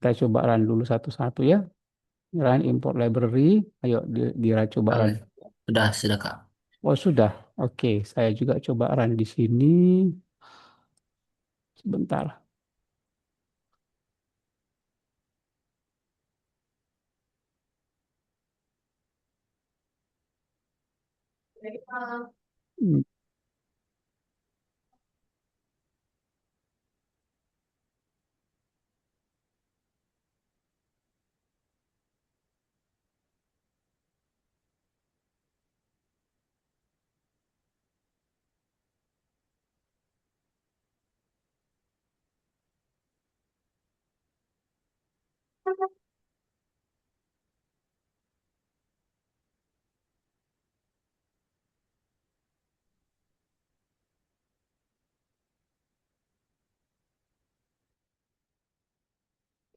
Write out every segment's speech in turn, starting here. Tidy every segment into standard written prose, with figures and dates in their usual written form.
Kita coba run dulu satu-satu ya. Run import library. Ayo coba run. Oke. Sudah Kak. Oh sudah. Oke, saya juga coba run di sini. Sebentar. Hmm,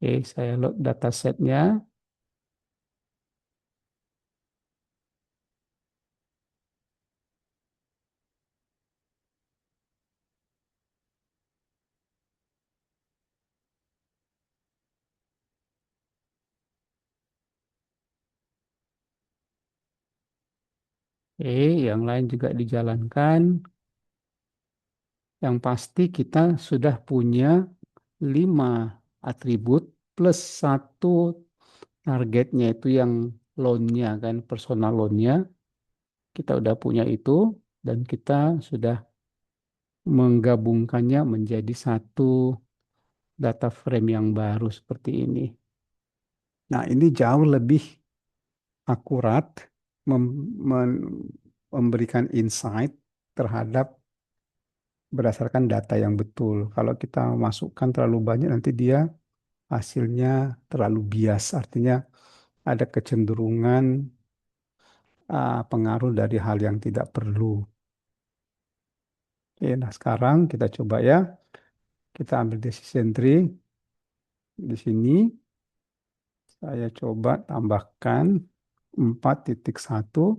Oke, saya load datasetnya. Oke, yang lain juga dijalankan. Yang pasti kita sudah punya 5 atribut plus satu targetnya itu yang loan-nya kan, personal loan-nya. Kita udah punya itu dan kita sudah menggabungkannya menjadi satu data frame yang baru seperti ini. Nah, ini jauh lebih akurat memberikan insight terhadap berdasarkan data yang betul. Kalau kita masukkan terlalu banyak, nanti dia hasilnya terlalu bias, artinya ada kecenderungan pengaruh dari hal yang tidak perlu. Oke, nah sekarang kita coba ya, kita ambil decision tree di sini. Saya coba tambahkan 4.1.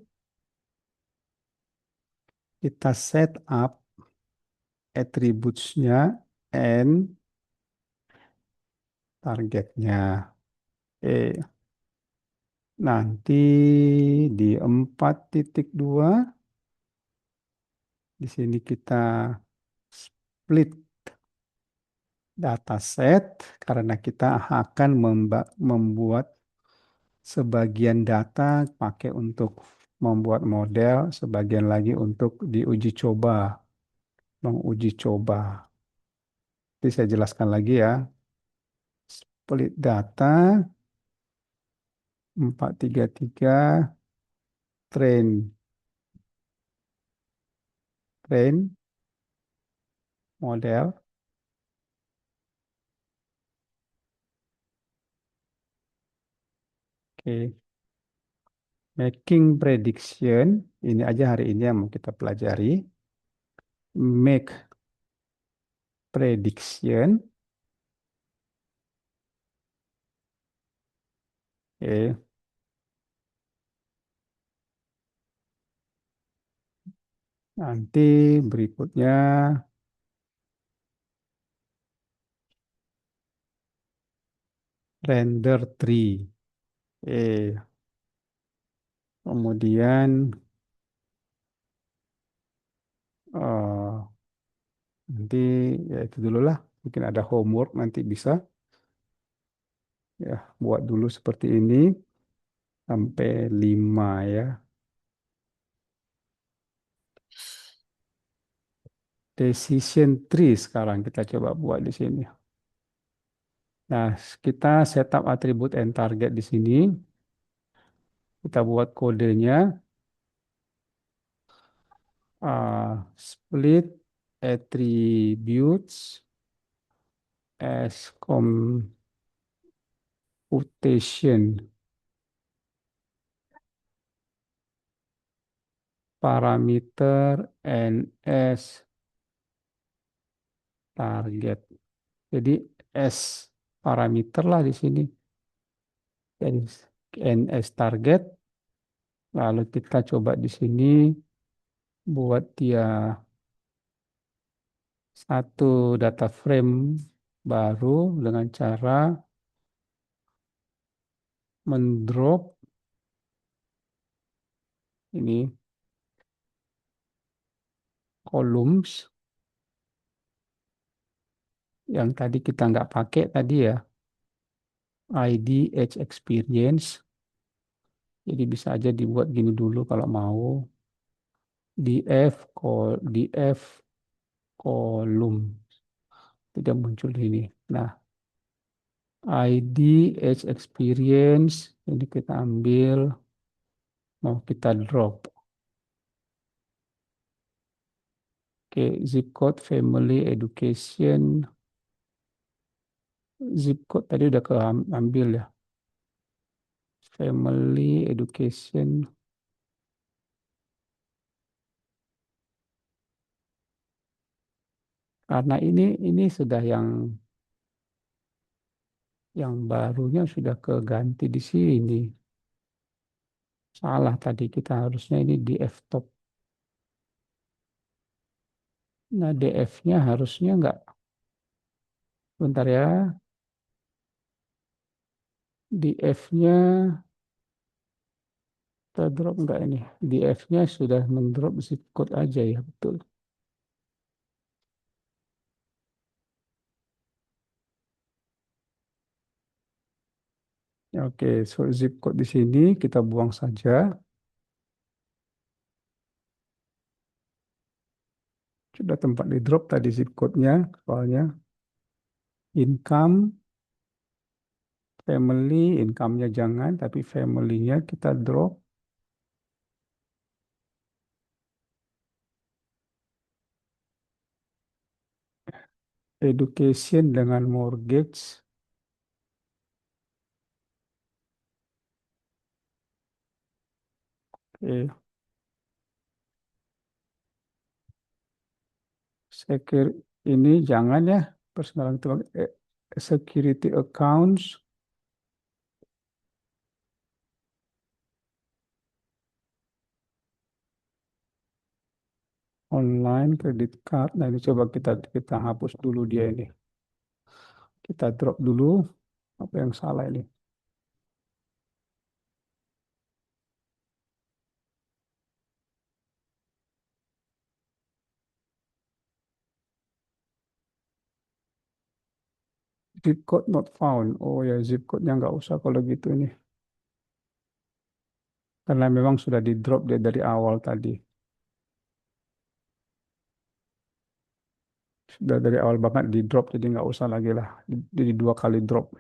Kita set up attributes-nya and targetnya. Nanti di 4.2 di sini kita split dataset karena kita akan membuat sebagian data pakai untuk membuat model, sebagian lagi untuk diuji coba, menguji coba. Jadi saya jelaskan lagi ya. Split data 433 train train model. Oke, making prediction ini aja hari ini yang mau kita pelajari. Make prediction. Oke, nanti berikutnya render tree. Kemudian eh, nanti ya itu dulu lah. Mungkin ada homework nanti bisa ya buat dulu seperti ini sampai 5 ya. Decision tree sekarang kita coba buat di sini. Nah, kita setup atribut and target di sini. Kita buat kodenya. Split attributes as computation parameter and as target. Jadi as parameter lah di sini. Dan and as target. Lalu kita coba di sini buat dia satu data frame baru dengan cara mendrop ini columns yang tadi kita nggak pakai tadi ya, ID, age experience. Jadi bisa aja dibuat gini dulu kalau mau. df column tidak muncul ini. Nah, ID, age experience, ini kita ambil, mau kita drop. Oke, zip code, family, education. Zip code tadi udah keambil ya. Family, education. Karena ini sudah yang barunya sudah keganti di sini. Salah tadi, kita harusnya ini di F-top. Nah, DF-nya harusnya enggak. Bentar ya. DF-nya kita drop enggak ini? DF-nya sudah mendrop zip code aja ya, betul. Oke, so zip code di sini kita buang saja. Sudah tempat di drop tadi zip code-nya, soalnya income, family, income-nya jangan, tapi family-nya kita drop. Education dengan mortgage. Oke, ini jangan ya, personal security accounts, online credit card. Nah, ini coba kita hapus dulu dia ini. Kita drop dulu. Apa yang salah ini? Zip code not found. Oh ya, zip code-nya nggak usah kalau gitu ini. Karena memang sudah di drop dia dari awal tadi. Sudah dari awal banget di drop, jadi nggak usah lagi lah. Jadi dua kali drop.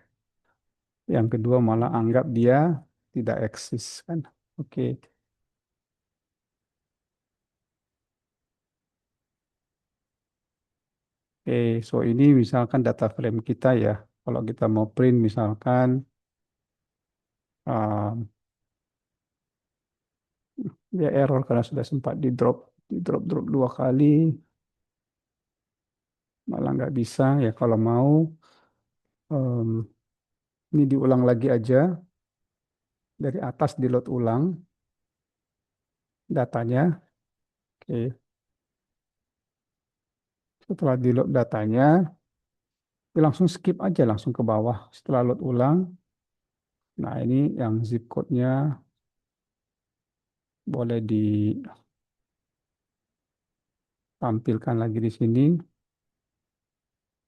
Yang kedua malah anggap dia tidak eksis kan. Oke. Oke, so ini misalkan data frame kita ya. Kalau kita mau print misalkan um, dia error karena sudah sempat di drop drop dua kali, malah nggak bisa ya. Kalau mau um, ini diulang lagi aja, dari atas di load ulang datanya. Oke, setelah di load datanya, ya langsung skip aja langsung ke bawah setelah load ulang. Nah, ini yang zip code-nya boleh ditampilkan lagi di sini.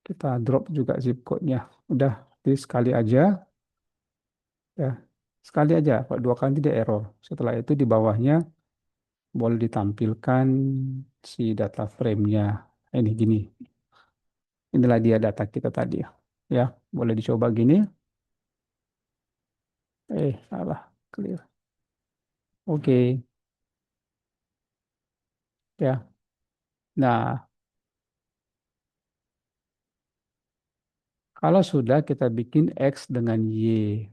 Kita drop juga zip code-nya. Udah, di sekali aja ya. Sekali aja, kalau dua kali tidak error. Setelah itu di bawahnya boleh ditampilkan si data frame-nya. Ini gini. Inilah dia data kita tadi ya. Ya, boleh dicoba gini. Salah. Clear. Oke, ya. Nah, kalau sudah kita bikin X dengan Y.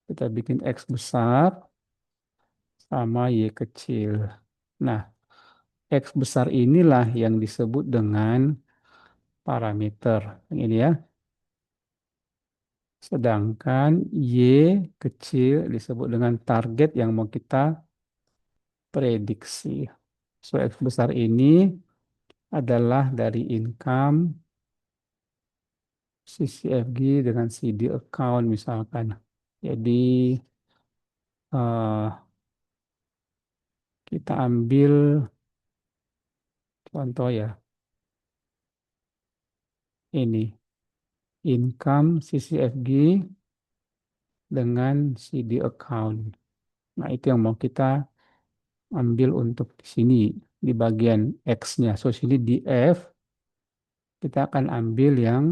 Kita bikin X besar sama Y kecil. Nah, X besar inilah yang disebut dengan parameter. Yang ini ya. Sedangkan Y kecil disebut dengan target yang mau kita prediksi. So, X besar ini adalah dari income, CCFG dengan CD account misalkan. Jadi eh, kita ambil contoh ya, ini income CCFG dengan CD account. Nah, itu yang mau kita ambil untuk di sini di bagian X-nya. So, sini di F kita akan ambil yang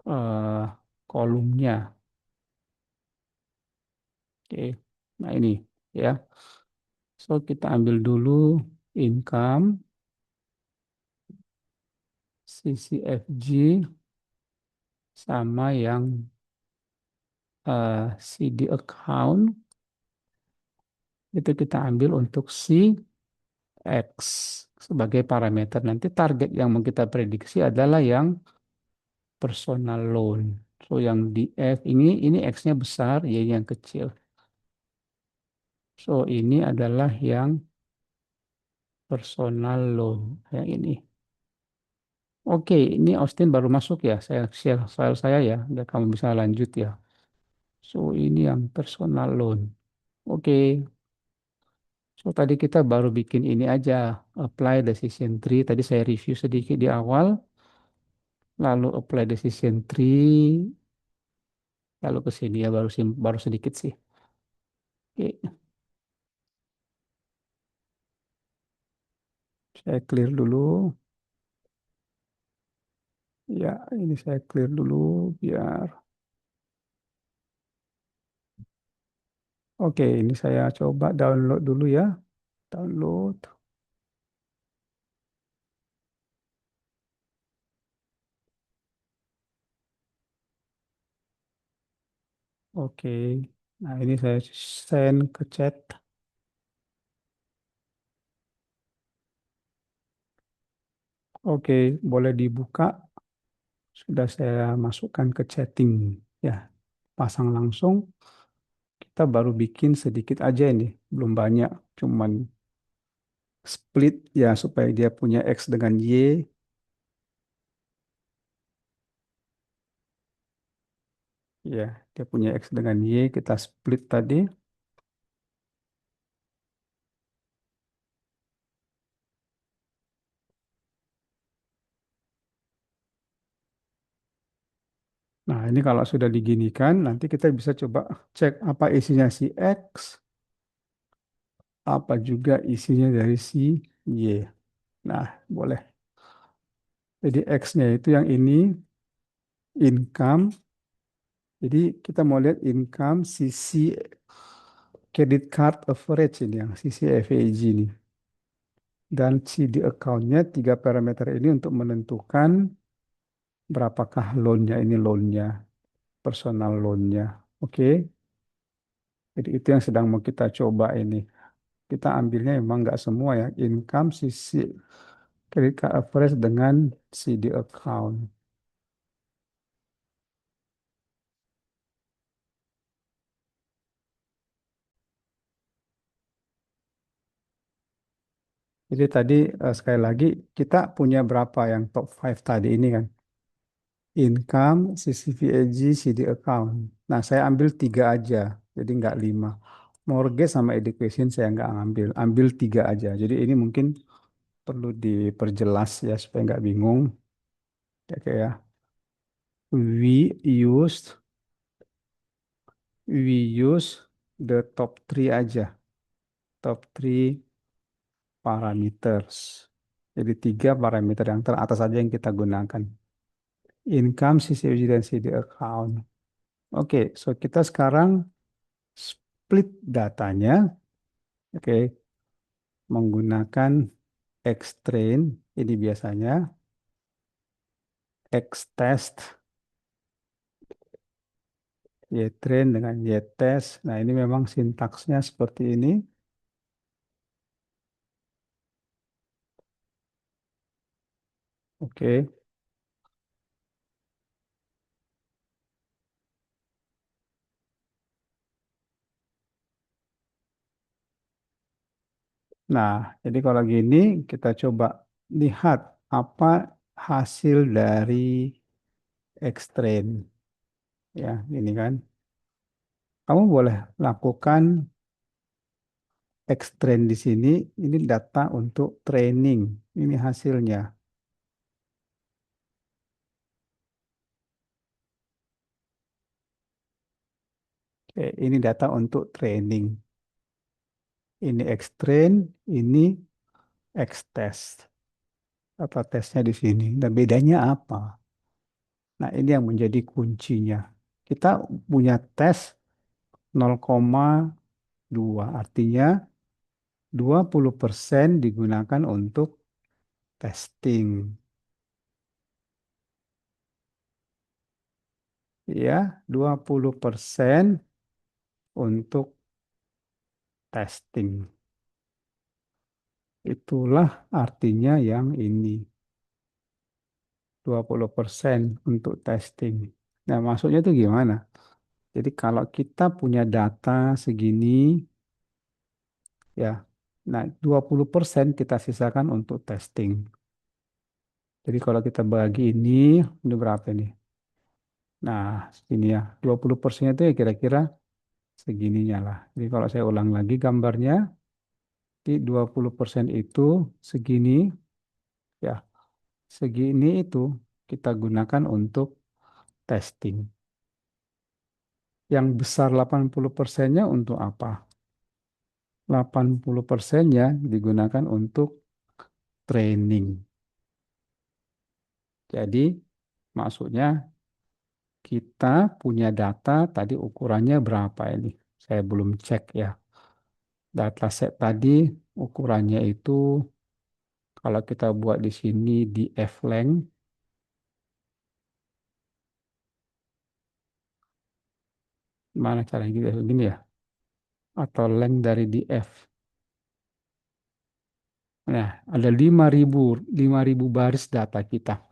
eh, kolomnya. Oke. Nah, ini ya. So, kita ambil dulu income CCFG sama yang CD account itu kita ambil untuk si X sebagai parameter. Nanti target yang mau kita prediksi adalah yang personal loan. So yang di F ini X-nya besar, Y yang kecil. So ini adalah yang personal loan yang ini. Oke, ini Austin baru masuk ya. Saya share file saya ya, biar kamu bisa lanjut ya. So ini yang personal loan. Oke, so tadi kita baru bikin ini aja, apply decision tree. Tadi saya review sedikit di awal, lalu apply decision tree, lalu ke sini ya baru sedikit sih. Oke, saya clear dulu. Ya, ini saya clear dulu biar. Oke, ini saya coba download dulu ya. Download. Oke. Nah, ini saya send ke chat. Oke, boleh dibuka. Sudah saya masukkan ke chatting. Ya, pasang langsung. Kita baru bikin sedikit aja ini. Belum banyak. Cuman split ya supaya dia punya X dengan Y. Ya, dia punya X dengan Y. Kita split tadi. Nah, ini kalau sudah diginikan, nanti kita bisa coba cek apa isinya si X, apa juga isinya dari si Y. Nah, boleh. Jadi X-nya itu yang ini, income. Jadi kita mau lihat income sisi credit card average ini, yang sisi FAG ini. Dan CD account-nya, tiga parameter ini untuk menentukan berapakah loan-nya, ini loan-nya, personal loan-nya. Oke, jadi itu yang sedang mau kita coba ini. Kita ambilnya memang nggak semua ya, income sisi credit card average dengan CD account. Jadi tadi sekali lagi kita punya berapa yang top 5 tadi ini kan. Income, CCVAG, CD account. Nah saya ambil tiga aja, jadi nggak lima. Mortgage sama education saya nggak ngambil, ambil tiga aja. Jadi ini mungkin perlu diperjelas ya supaya nggak bingung. Ya kayak we use the top three aja, top three parameters. Jadi tiga parameter yang teratas saja yang kita gunakan. Income, CCUG, dan CD account. Oke, so kita sekarang split datanya, oke, menggunakan Xtrain, ini biasanya, Xtest, Ytrain dengan Ytest. Nah, ini memang sintaksnya seperti ini. Oke. Nah, jadi kalau gini kita coba lihat apa hasil dari Xtrain. Ya, ini kan. Kamu boleh lakukan X-train di sini. Ini data untuk training. Ini hasilnya. Oke, ini data untuk training. Ini X-train, ini X-test. Apa tesnya di sini? Dan bedanya apa? Nah, ini yang menjadi kuncinya. Kita punya tes 0,2, artinya 20% digunakan untuk testing. Ya, 20% untuk testing. Itulah artinya yang ini, 20% untuk testing. Nah, maksudnya itu gimana? Jadi kalau kita punya data segini, ya, nah 20% kita sisakan untuk testing. Jadi kalau kita bagi ini berapa nih? Nah, ini ya, 20% itu ya kira-kira segininya lah. Jadi kalau saya ulang lagi gambarnya, di 20% itu segini, ya, segini itu kita gunakan untuk testing. Yang besar 80%-nya untuk apa? 80%-nya digunakan untuk training. Jadi maksudnya kita punya data tadi ukurannya berapa ini? Saya belum cek ya. Dataset tadi ukurannya itu kalau kita buat di sini di F-length, mana caranya gitu ya? Begini ya? Atau length dari DF. Nah, ada 5.000 baris data kita.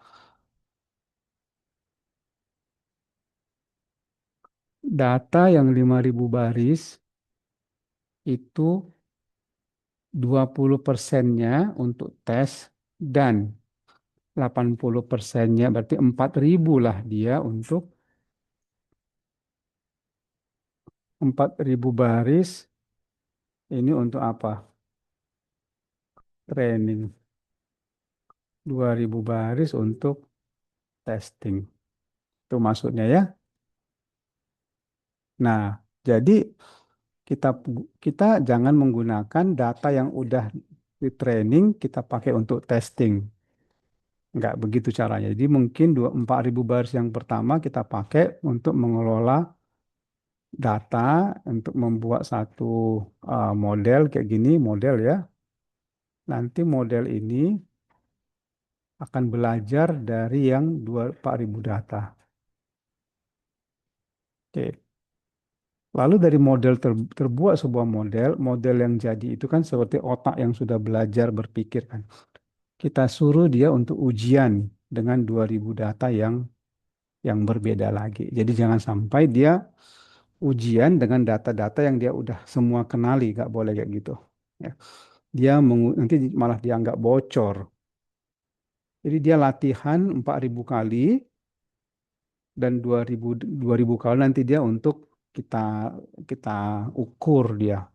Data yang 5.000 baris itu 20%-nya untuk tes dan 80%-nya berarti 4.000 lah dia untuk 4.000 baris ini untuk apa? Training. 2.000 baris untuk testing. Itu maksudnya ya. Nah, jadi kita kita jangan menggunakan data yang udah di training kita pakai untuk testing. Nggak begitu caranya. Jadi mungkin 4.000 baris yang pertama kita pakai untuk mengelola data, untuk membuat satu model kayak gini, model ya. Nanti model ini akan belajar dari yang 4.000 data. Oke. Lalu dari model terbuat sebuah model, model yang jadi itu kan seperti otak yang sudah belajar berpikir kan. Kita suruh dia untuk ujian dengan 2.000 data yang berbeda lagi. Jadi jangan sampai dia ujian dengan data-data yang dia udah semua kenali, nggak boleh kayak gitu. Ya. Dia nanti malah dianggap bocor. Jadi dia latihan 4.000 kali dan 2.000 kali nanti dia untuk kita kita ukur dia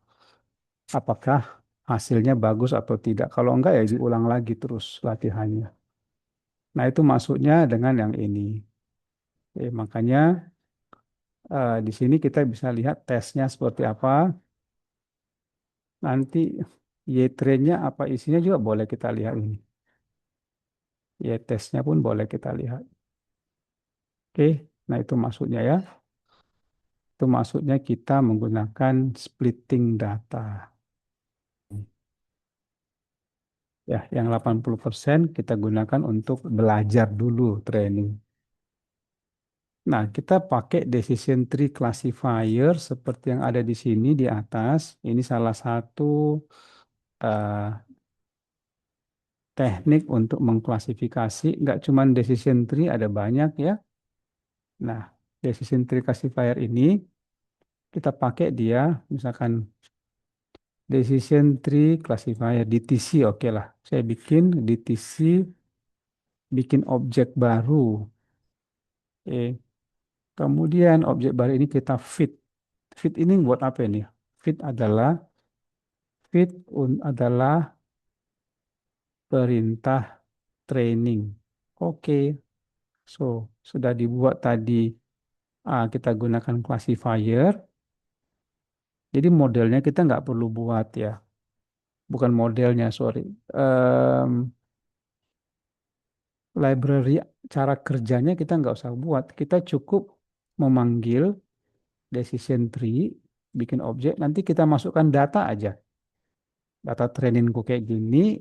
apakah hasilnya bagus atau tidak. Kalau enggak ya diulang lagi terus latihannya. Nah, itu maksudnya dengan yang ini. Makanya di sini kita bisa lihat tesnya seperti apa. Nanti Y-trainnya apa isinya juga boleh kita lihat ini. Y-testnya pun boleh kita lihat. Oke, nah itu maksudnya ya. Itu maksudnya kita menggunakan splitting data. Ya, yang 80% kita gunakan untuk belajar dulu training. Nah, kita pakai decision tree classifier seperti yang ada di sini di atas. Ini salah satu eh, teknik untuk mengklasifikasi. Nggak cuma decision tree, ada banyak ya. Nah, decision tree classifier ini kita pakai dia, misalkan decision tree classifier DTC, oke lah. Saya bikin DTC, bikin objek baru. Oke. Kemudian objek baru ini kita fit. Fit ini buat apa ini? Fit adalah perintah training. Oke, so sudah dibuat tadi. Kita gunakan classifier. Jadi modelnya kita nggak perlu buat ya. Bukan modelnya, sorry. Em, Library cara kerjanya kita nggak usah buat. Kita cukup memanggil decision tree, bikin objek, nanti kita masukkan data aja. Data trainingku kayak gini,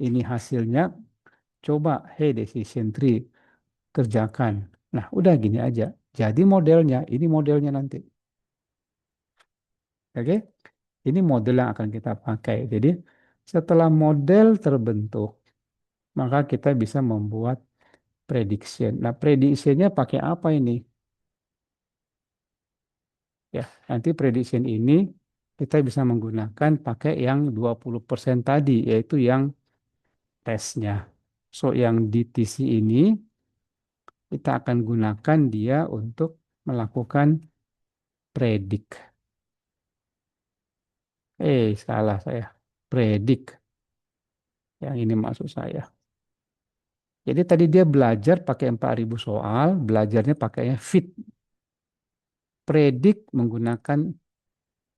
ini hasilnya, coba, hey decision tree, kerjakan. Nah, udah gini aja. Jadi modelnya, ini modelnya nanti. Oke? Ini model yang akan kita pakai. Jadi, setelah model terbentuk, maka kita bisa membuat prediction. Nah, predictionnya pakai apa ini? Ya, nanti prediction ini kita bisa menggunakan pakai yang 20% tadi, yaitu yang tesnya. So, yang DTC ini kita akan gunakan dia untuk melakukan predik. Salah saya. Predik. Yang ini maksud saya. Jadi tadi dia belajar pakai 4.000 soal, belajarnya pakainya fit. Predik menggunakan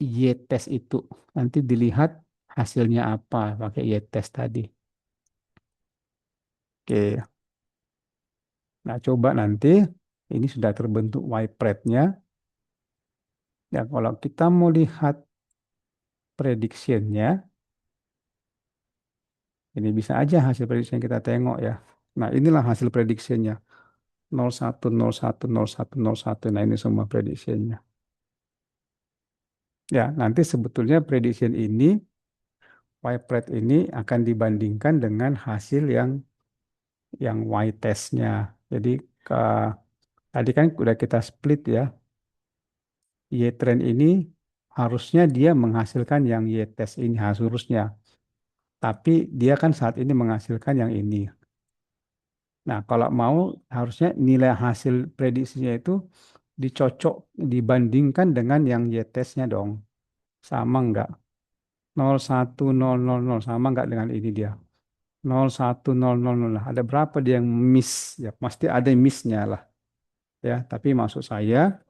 Y-test itu. Nanti dilihat hasilnya apa pakai Y-test tadi. Oke. Nah, coba nanti ini sudah terbentuk Y-pred-nya. Ya, kalau kita mau lihat prediction-nya, ini bisa aja hasil prediction kita tengok ya. Nah, inilah hasil prediction-nya. 01, 01, 01, 01. Nah, ini semua prediction-nya. Ya, nanti sebetulnya prediction ini, Y-pred ini akan dibandingkan dengan hasil yang Y-test-nya. Jadi, ke, tadi kan udah kita split ya. Y-trend ini harusnya dia menghasilkan yang Y-test ini, harusnya. Tapi dia kan saat ini menghasilkan yang ini. Nah, kalau mau harusnya nilai hasil prediksinya itu dicocok, dibandingkan dengan yang Y-testnya dong. Sama enggak? 01000 sama enggak dengan ini dia? 01000 lah. Ada berapa dia yang miss? Ya, pasti ada miss-nya lah. Ya, tapi maksud saya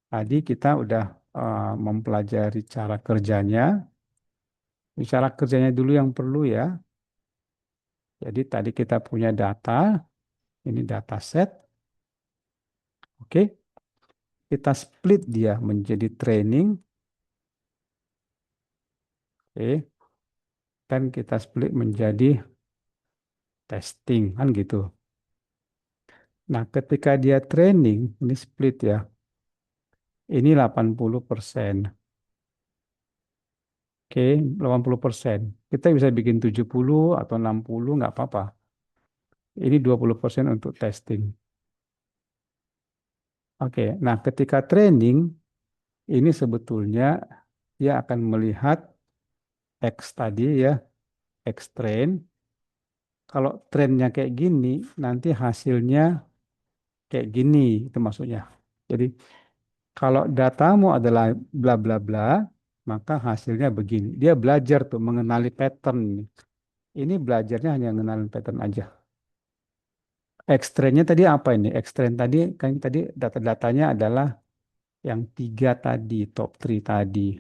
tadi kita udah mempelajari cara kerjanya. Cara kerjanya dulu yang perlu ya. Jadi tadi kita punya data, ini data set. Oke, kita split dia menjadi training. Oke, dan kita split menjadi testing kan gitu. Nah, ketika dia training, ini split ya. Ini 80%. Oke, 80%. Kita bisa bikin 70 atau 60, nggak apa-apa. Ini 20% untuk testing. Oke, nah ketika training, ini sebetulnya dia akan melihat X tadi ya, X train. Kalau trennya kayak gini, nanti hasilnya kayak gini, itu maksudnya. Jadi kalau datamu adalah bla bla bla, maka hasilnya begini. Dia belajar tuh mengenali pattern. Ini belajarnya hanya mengenali pattern aja. X-trendnya tadi apa ini? X-trend tadi kan tadi data-datanya adalah yang tiga tadi, top 3 tadi.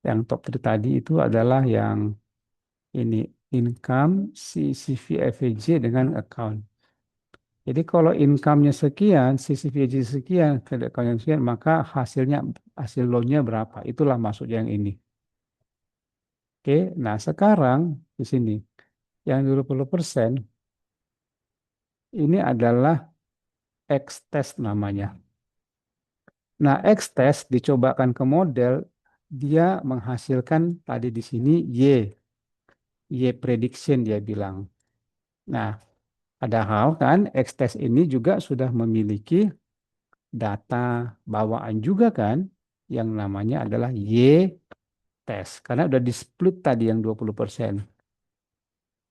Yang top 3 tadi itu adalah yang ini income, CCV, FVJ dengan account. Jadi kalau income-nya sekian, CCVJ sekian, credit account sekian, maka hasil loan-nya berapa? Itulah maksudnya yang ini. Oke, nah sekarang di sini yang 20% ini adalah X-test namanya. Nah, X-test dicobakan ke model, dia menghasilkan tadi di sini Y prediction dia bilang. Nah, padahal kan X-test ini juga sudah memiliki data bawaan juga kan, yang namanya adalah Y test. Karena udah di split tadi yang 20%.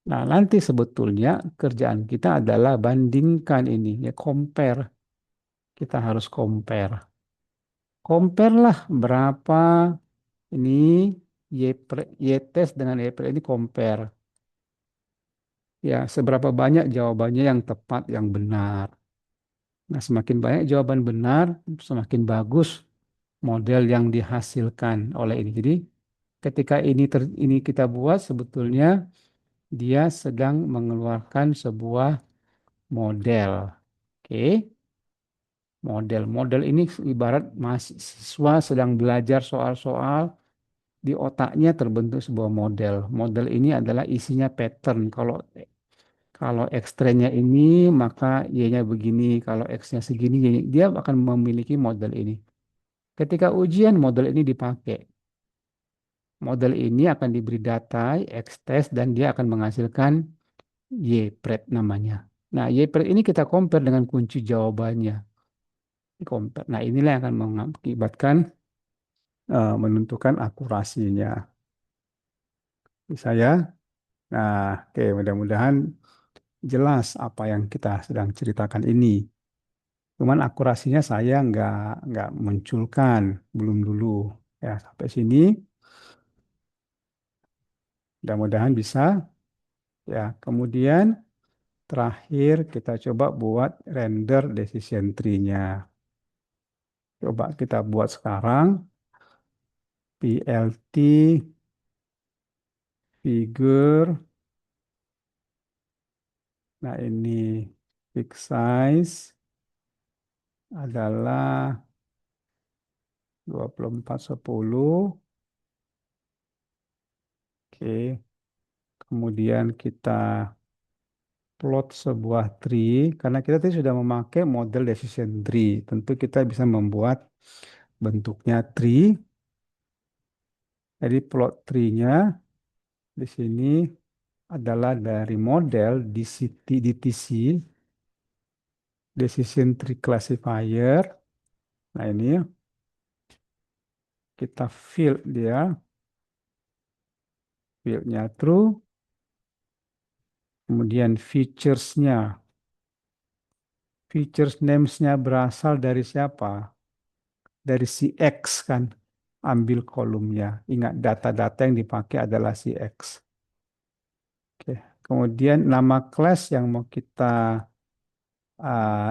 Nah, nanti sebetulnya kerjaan kita adalah bandingkan ini, ya compare. Kita harus compare. Compare lah berapa ini Y test dengan Y pre ini compare. Ya, seberapa banyak jawabannya yang tepat, yang benar. Nah, semakin banyak jawaban benar, semakin bagus model yang dihasilkan oleh ini. Jadi, ketika ini kita buat, sebetulnya dia sedang mengeluarkan sebuah model. Oke, model ini ibarat mahasiswa sedang belajar soal-soal, di otaknya terbentuk sebuah model. Model ini adalah isinya pattern. Kalau kalau X-nya ini, maka Y-nya begini. Kalau X-nya segini, dia akan memiliki model ini. Ketika ujian, model ini dipakai. Model ini akan diberi data X-test dan dia akan menghasilkan Y-pred namanya. Nah, Y-pred ini kita compare dengan kunci jawabannya. Compare. Nah, inilah yang akan mengakibatkan menentukan akurasinya. Bisa ya? Nah, oke, mudah-mudahan jelas apa yang kita sedang ceritakan ini. Cuman akurasinya saya nggak munculkan, belum dulu. Ya, sampai sini mudah-mudahan bisa. Ya, kemudian terakhir kita coba buat render decision tree-nya. Coba kita buat sekarang PLT figure. Nah, ini fixed size adalah 2410. Oke, kemudian kita plot sebuah tree, karena kita tadi sudah memakai model decision tree. Tentu kita bisa membuat bentuknya tree. Jadi plot tree-nya di sini adalah dari model DTC, Decision Tree Classifier. Nah, ini kita fill dia, fill-nya true. Kemudian features-nya, features names-nya berasal dari siapa? Dari si X kan, ambil kolomnya. Ingat data-data yang dipakai adalah si X. Oke. Kemudian nama kelas yang mau kita uh,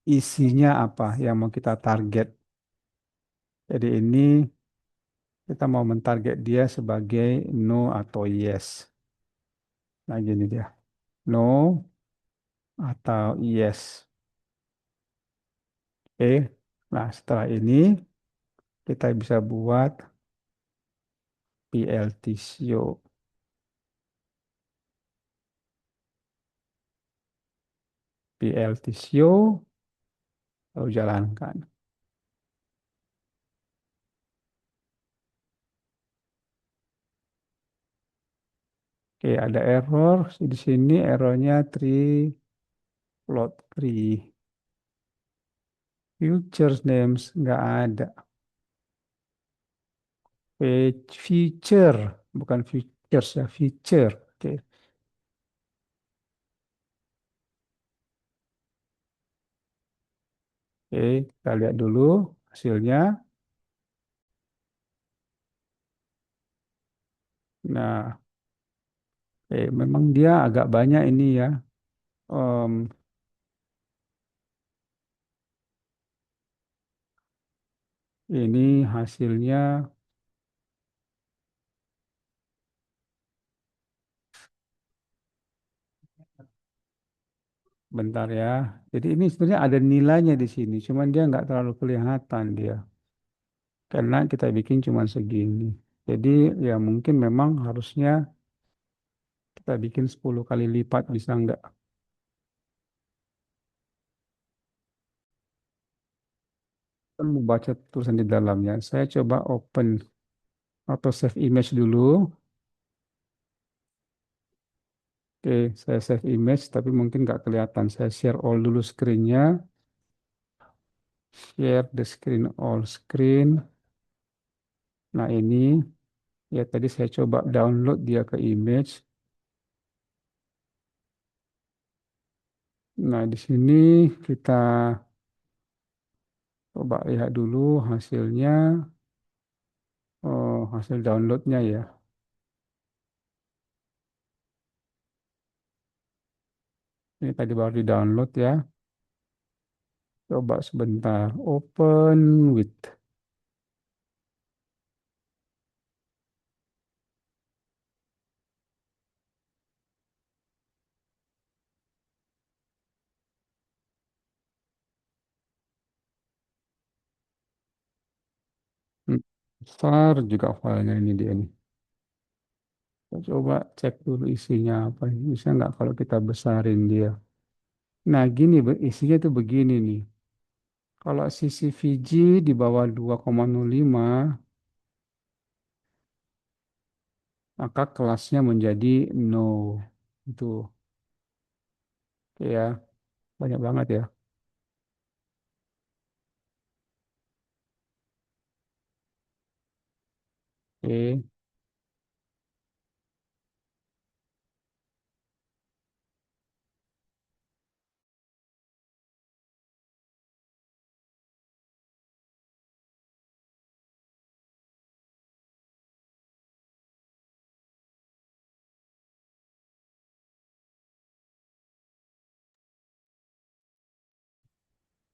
isinya apa, yang mau kita target. Jadi ini kita mau mentarget dia sebagai no atau yes. Nah, gini dia. No atau yes. Oke. Nah, setelah ini kita bisa buat PLT show. PLT show, lalu jalankan. Oke, ada error di sini. Errornya tree plot tree. Futures names nggak ada. Feature bukan futures ya, feature. Oke, oke, kita lihat dulu hasilnya. Nah, memang dia agak banyak ini ya. Em, ini hasilnya bentar ya. Jadi ini sebenarnya ada nilainya di sini, cuman dia nggak terlalu kelihatan dia. Karena kita bikin cuma segini. Jadi ya mungkin memang harusnya kita bikin 10 kali lipat, bisa nggak? Kita mau baca tulisan di dalamnya. Saya coba open atau save image dulu. Oke, saya save image tapi mungkin nggak kelihatan. Saya share all dulu screen-nya. Share the screen all screen. Nah, ini ya tadi saya coba download dia ke image. Nah, di sini kita coba lihat dulu hasilnya. Oh, hasil downloadnya ya. Ini tadi baru di-download ya. Coba sebentar. Open with. Hmm, besar juga filenya ini dia nih. Kita coba cek dulu isinya apa. Bisa nggak kalau kita besarin dia. Nah, gini isinya tuh begini nih. Kalau CCVG di bawah 2,05, maka kelasnya menjadi no. Itu ya, banyak banget ya. Oke.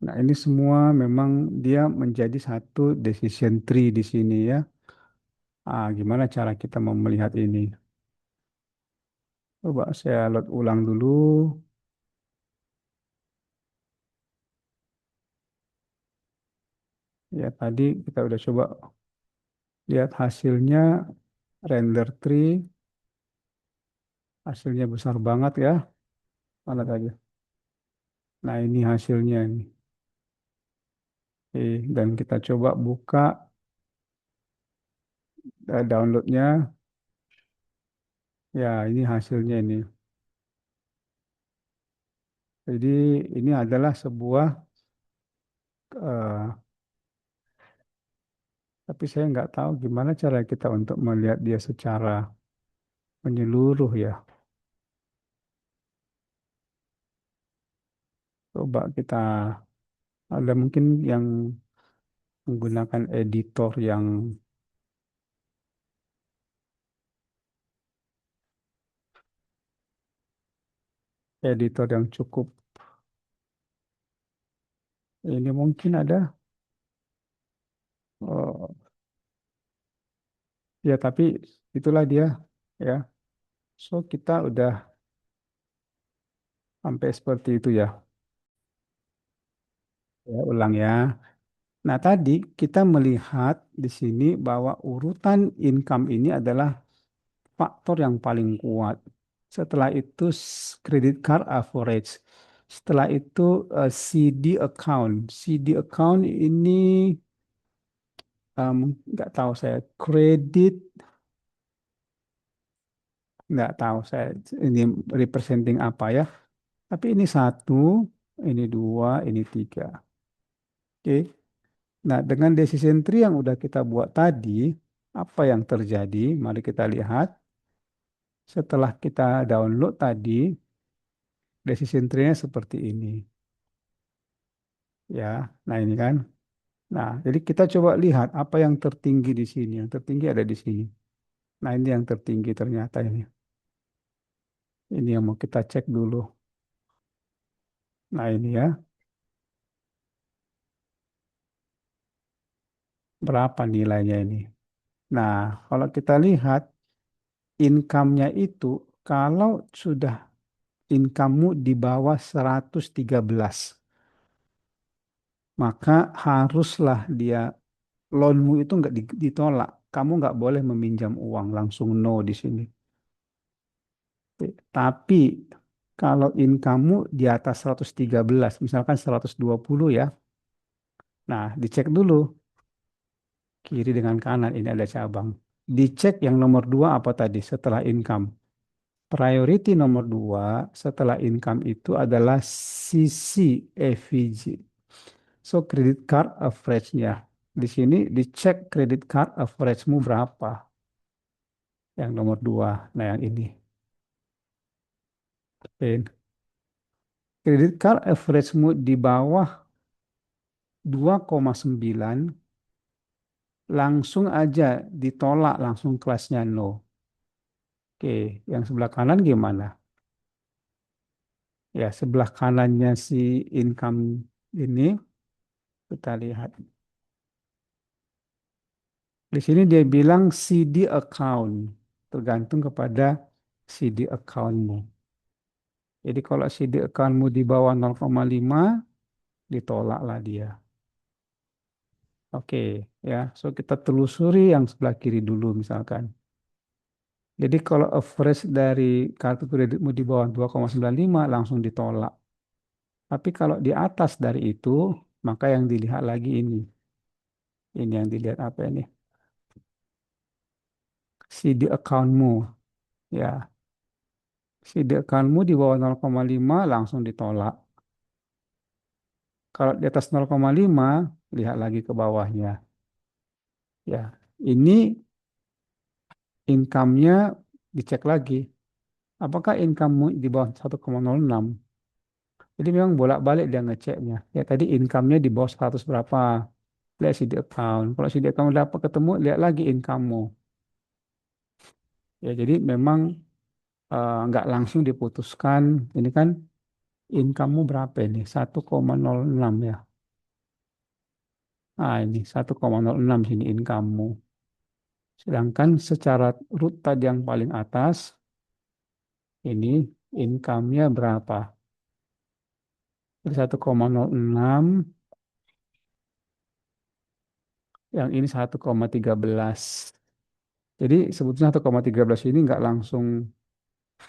Nah, ini semua memang dia menjadi satu decision tree di sini ya. Gimana cara kita mau melihat ini? Coba saya load ulang dulu. Ya, tadi kita udah coba lihat hasilnya, render tree, hasilnya besar banget ya. Mana tadi? Nah, ini hasilnya nih. Dan kita coba buka downloadnya. Ya, ini hasilnya ini. Jadi ini adalah sebuah, eh, tapi saya nggak tahu gimana cara kita untuk melihat dia secara menyeluruh ya. Coba kita, ada mungkin yang menggunakan editor yang cukup ini mungkin ada, eh, ya tapi itulah dia ya. So kita udah sampai seperti itu ya. Ya, ulang ya. Nah, tadi kita melihat di sini bahwa urutan income ini adalah faktor yang paling kuat. Setelah itu credit card average. Setelah itu CD account. CD account ini nggak tahu saya kredit, nggak tahu saya ini representing apa ya. Tapi ini satu, ini dua, ini tiga. Oke. Nah, dengan decision tree yang udah kita buat tadi, apa yang terjadi? Mari kita lihat. Setelah kita download tadi, decision tree-nya seperti ini. Ya, nah ini kan. Nah, jadi kita coba lihat apa yang tertinggi di sini. Yang tertinggi ada di sini. Nah, ini yang tertinggi ternyata ini. Ini yang mau kita cek dulu. Nah, ini ya. Berapa nilainya ini? Nah, kalau kita lihat income-nya itu, kalau sudah income-mu di bawah 113, maka haruslah dia loanmu itu nggak ditolak. Kamu nggak boleh meminjam uang, langsung no di sini. Tapi kalau income-mu di atas 113, misalkan 120 ya, nah dicek dulu kiri dengan kanan, ini ada cabang. Dicek yang nomor dua apa tadi setelah income. Priority nomor dua setelah income itu adalah CCAVG. So credit card average-nya. Di sini dicek credit card average-mu berapa. Yang nomor dua. Nah yang ini. Oke. Kredit card average-mu di bawah 2,9, langsung aja ditolak langsung kelasnya no. Oke, yang sebelah kanan gimana? Ya, sebelah kanannya si income ini kita lihat. Di sini dia bilang CD account, tergantung kepada CD accountmu. Jadi kalau CD accountmu di bawah 0,5, ditolaklah dia. Oke, ya. So kita telusuri yang sebelah kiri dulu misalkan. Jadi kalau average dari kartu kreditmu di bawah 2,95 langsung ditolak. Tapi kalau di atas dari itu, maka yang dilihat lagi ini. Ini yang dilihat apa ini? CD accountmu. Ya, CD accountmu di bawah 0,5 langsung ditolak. Kalau di atas 0,5, lihat lagi ke bawahnya. Ya, ini income-nya dicek lagi. Apakah income-mu di bawah 1,06? Jadi memang bolak-balik dia ngeceknya. Ya tadi income-nya di bawah 100 berapa. Lihat CD account. Kalau CD account dapat ketemu, lihat lagi income-mu. Ya jadi memang nggak langsung diputuskan. Ini kan income-mu berapa ini? 1,06 ya. Ah ini 1,06 sini income-mu. Sedangkan secara root tadi yang paling atas, ini income-nya berapa? Jadi 1,06, yang ini 1,13. Jadi sebetulnya 1,13 ini nggak langsung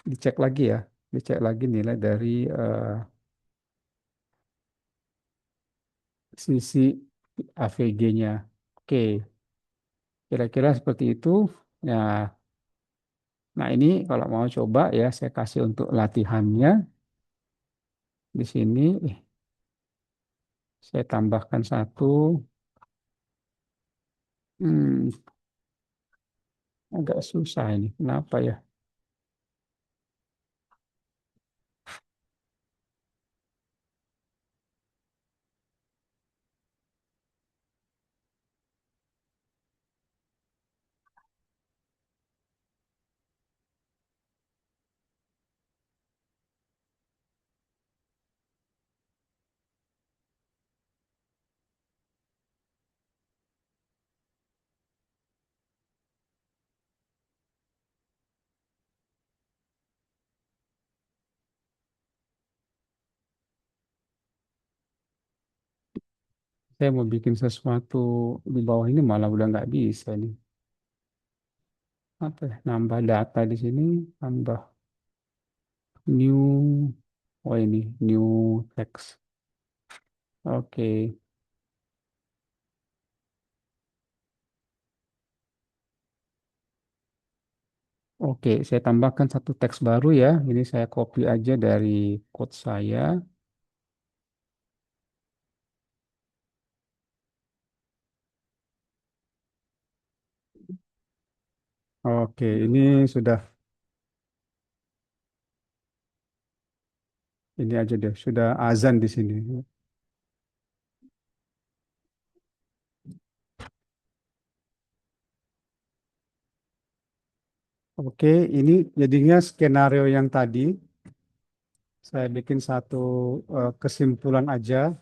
dicek lagi ya. Dicek lagi nilai dari sisi AVG-nya. Oke, kira-kira seperti itu. Ya, nah ini kalau mau coba ya saya kasih untuk latihannya di sini. Saya tambahkan satu. Hmm, agak susah ini. Kenapa ya? Saya mau bikin sesuatu di bawah ini malah udah nggak bisa nih. Apa ya? Nambah data di sini, tambah new. Oh ini new text. Oke. Oke, saya tambahkan satu teks baru ya. Ini saya copy aja dari code saya. Oke, ini aja deh, sudah azan di sini. Oke, ini jadinya skenario yang tadi saya bikin satu kesimpulan aja.